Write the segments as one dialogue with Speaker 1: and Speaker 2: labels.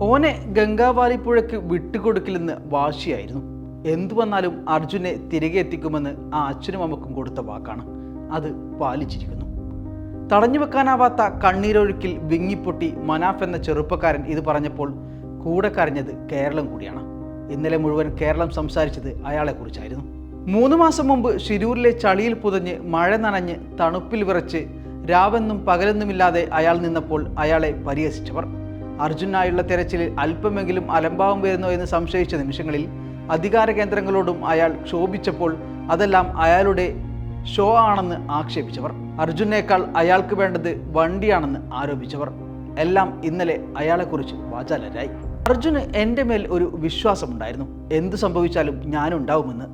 Speaker 1: ഓനെ ഗംഗാവാലി പുഴയ്ക്ക് വിട്ടുകൊടുക്കില്ലെന്ന് വാശിയായിരുന്നു. എന്തു വന്നാലും അർജുനെ തിരികെ എത്തിക്കുമെന്ന് ആ അച്ഛനും അമ്മക്കും കൊടുത്ത വാക്കാണ്. അത് പാലിച്ചിരിക്കുന്നു. തടഞ്ഞു വെക്കാനാവാത്ത കണ്ണീരൊഴുക്കിൽ വിങ്ങിപ്പൊട്ടി മനാഫ് എന്ന ചെറുപ്പക്കാരൻ ഇത് പറഞ്ഞപ്പോൾ കൂടെ കരഞ്ഞത് കേരളം കൂടിയാണ്. ഇന്നലെ മുഴുവൻ കേരളം സംസാരിച്ചത് അയാളെക്കുറിച്ചായിരുന്നു. 3 മാസം മുമ്പ് ശിരൂരിലെ ചളിയിൽ പുതഞ്ഞ് മഴ നനഞ്ഞ് തണുപ്പിൽ വിറച്ച് രാവെന്നും പകലെന്നുമില്ലാതെ അയാൾ നിന്നപ്പോൾ അയാളെ പരിഹസിച്ചവർ, അർജുനായുള്ള തെരച്ചിലിൽ അല്പമെങ്കിലും അലംഭാവം വരുന്നോ എന്ന് സംശയിച്ച നിമിഷങ്ങളിൽ അധികാര കേന്ദ്രങ്ങളോടും അയാൾ ക്ഷോഭിച്ചപ്പോൾ അതെല്ലാം അയാളുടെ ഷോ ആണെന്ന് ആക്ഷേപിച്ചവർ, അർജുനേക്കാൾ അയാൾക്ക് വേണ്ടത് വണ്ടിയാണെന്ന് ആരോപിച്ചവർ എല്ലാം ഇന്നലെ അയാളെക്കുറിച്ച് വാചാലരായി. അർജുന് എൻ്റെ മേൽ ഒരു വിശ്വാസമുണ്ടായിരുന്നു. എന്തു സംഭവിച്ചാലും ഞാനുണ്ടാവുമെന്ന്.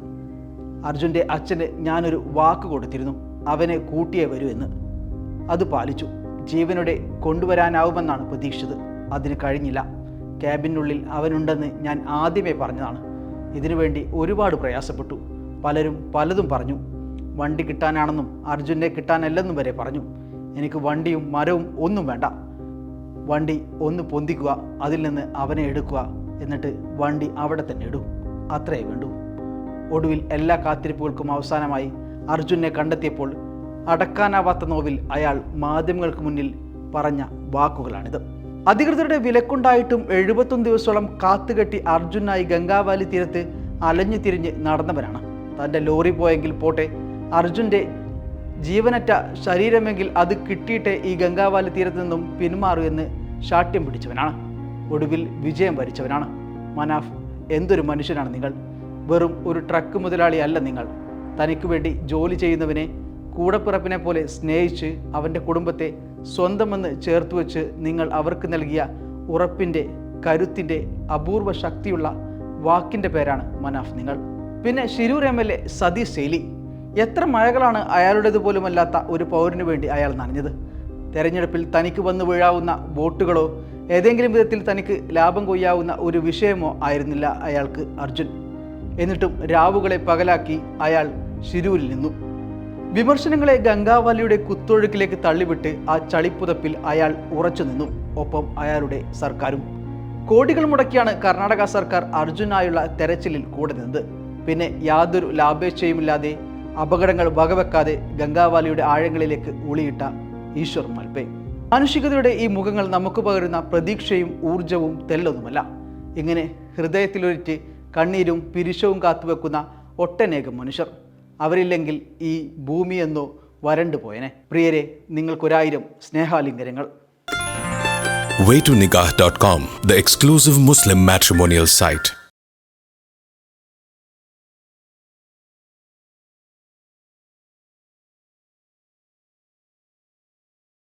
Speaker 1: അർജുൻ്റെ അച്ഛന് ഞാനൊരു വാക്ക് കൊടുത്തിരുന്നു, അവനെ കൂട്ടിയേ വരൂ എന്ന്. അത് പാലിച്ചു. ജീവനോടെ കൊണ്ടുവരാനാവുമെന്നാണ് പ്രതീക്ഷിച്ചത്. അതിന് കഴിഞ്ഞില്ല. ക്യാബിനുള്ളിൽ അവനുണ്ടെന്ന് ഞാൻ ആദ്യമേ പറഞ്ഞതാണ്. ഇതിനുവേണ്ടി ഒരുപാട് പ്രയാസപ്പെട്ടു. പലരും പലതും പറഞ്ഞു. വണ്ടി കിട്ടാനാണെന്നും അർജുനെ കിട്ടാനല്ലെന്നും വരെ പറഞ്ഞു. എനിക്ക് വണ്ടിയും മരവും ഒന്നും വേണ്ട. വണ്ടി ഒന്ന് പൊന്തിക്കുക, അതിൽ നിന്ന് അവനെ എടുക്കുക, എന്നിട്ട് വണ്ടി അവിടെ തന്നെ ഇടൂ, അത്രയേ വേണ്ടൂ. ഒടുവിൽ എല്ലാ കാത്തിരിപ്പുകൾക്കും അവസാനമായി അർജുനെ കണ്ടെത്തിയപ്പോൾ അടക്കാനാവാത്ത നോവിൽ അയാൾ മാധ്യമങ്ങൾക്ക് മുന്നിൽ പറഞ്ഞ വാക്കുകളാണിത്. അധികൃതരുടെ വിലക്കുണ്ടായിട്ടും 71 ദിവസത്തോളം കാത്തുകെട്ടി അർജുനായി ഗംഗാവാലി തീരത്ത് അലഞ്ഞു തിരിഞ്ഞ് നടന്നവനാണ്. തൻ്റെ ലോറി പോയെങ്കിൽ പോട്ടെ, അർജുൻ്റെ ജീവനറ്റ ശരീരമെങ്കിൽ അത് കിട്ടിയിട്ടേ ഈ ഗംഗാവാലി തീരത്ത് നിന്നും പിന്മാറൂ എന്ന് ശാഠ്യം പിടിച്ചവനാണ്. ഒടുവിൽ വിജയം വരിച്ചവനാണ്. മനാഫ്, എന്തൊരു മനുഷ്യനാണ് നിങ്ങൾ! വെറും ഒരു ട്രക്ക് മുതലാളി അല്ല നിങ്ങൾ. തനിക്ക് വേണ്ടി ജോലി ചെയ്യുന്നവനെ കൂടപ്പിറപ്പിനെ പോലെ സ്നേഹിച്ച് അവൻ്റെ കുടുംബത്തെ സ്വന്തമെന്ന് ചേർത്ത് വെച്ച് നിങ്ങൾ അവർക്ക് നൽകിയ ഉറപ്പിൻ്റെ, കരുത്തിൻ്റെ, അപൂർവ ശക്തിയുള്ള വാക്കിൻ്റെ പേരാണ് മനാഫ് നിങ്ങൾ. പിന്നെ ശിരൂർ MLA സതീഷ് ശൈലി. എത്ര മഴകളാണ് അയാളുടേതുപോലുമല്ലാത്ത ഒരു പൗരന് വേണ്ടി അയാൾ നനഞ്ഞത്. തെരഞ്ഞെടുപ്പിൽ തനിക്ക് വന്നു വീഴാവുന്ന വോട്ടുകളോ ഏതെങ്കിലും വിധത്തിൽ തനിക്ക് ലാഭം കൊയ്യാവുന്ന ഒരു വിഷയമോ ആയിരുന്നില്ല അയാൾക്ക് അർജുൻ. എന്നിട്ടും രാവുകളെ പകലാക്കി അയാൾ ശിരൂരിൽ നിന്നു. വിമർശനങ്ങളെ ഗംഗാവാലിയുടെ കുത്തൊഴുക്കിലേക്ക് തള്ളിവിട്ട് ആ ചളിപ്പുതപ്പിൽ അയാൾ ഉറച്ചു നിന്നു. ഒപ്പം അയാളുടെ സർക്കാരും. കോടികൾ മുടക്കിയാണ് കർണാടക സർക്കാർ അർജുനായുള്ള തെരച്ചിലിൽ കൂടെ നിന്നത്. പിന്നെ യാതൊരു ലാഭേച്ഛയുമില്ലാതെ അപകടങ്ങൾ വകവെക്കാതെ ഗംഗാവാലിയുടെ ആഴങ്ങളിലേക്ക് ഉളിയിട്ട ഈശ്വർ മൽപേ. മാനുഷികതയുടെ ഈ മുഖങ്ങൾ നമുക്ക് പകരുന്ന പ്രതീക്ഷയും ഊർജവും തെല്ലൊന്നുമല്ല. ഇങ്ങനെ ഹൃദയത്തിലൊരിറ്റ് കണ്ണീരും പിരിശവും കാത്തുവെക്കുന്ന ഒട്ടനേകം മനുഷ്യർ. അവരില്ലെങ്കിൽ ഈ ഭൂമി എന്നോ വരണ്ടു പോയനെ. പ്രിയരെ, നിങ്ങൾക്കൊരായിരം സ്നേഹാലിംഗനങ്ങൾ.
Speaker 2: Waytonikah.com, the exclusive Muslim matrimonial site.